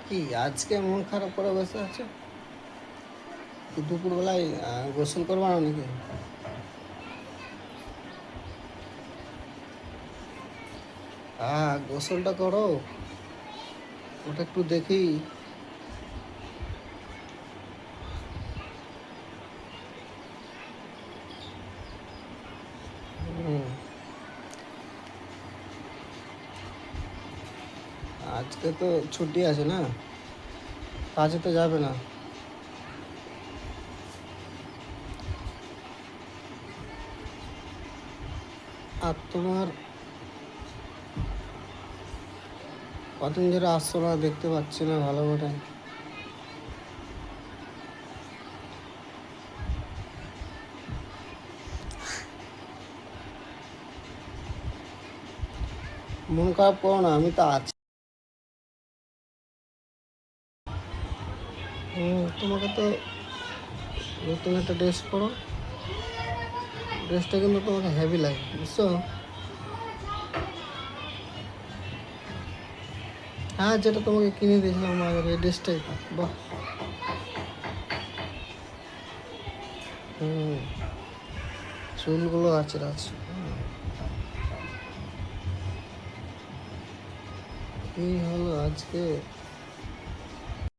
কি আজকে মন খারাপ করে বসে আছে? কি দুপুরবেলায় গোসল করবা না নাকি? হ্যাঁ, গোসলটা করো। ওটা একটু দেখি। হুম, আজকে তো ছুটি আছে না, কাজে তো যাবে না। আর তোমার কতদিন ধরে আসছো না, দেখতে পাচ্ছি না ভালো করে। মন খারাপ করো না, আমি তো আছি। তোমাকে তো নতুন একটা ড্রেস পরো। ড্রেসটা কিন্তু তোমাকে হেভি লাগে, বুঝছো? হ্যাঁ, যেটা তোমাকে কিনে দিয়েছিলাম আগের এই ড্রেসটাই তো। বাহ। হুম, চুলগুলো আছে আছে। কি হলো আজকে?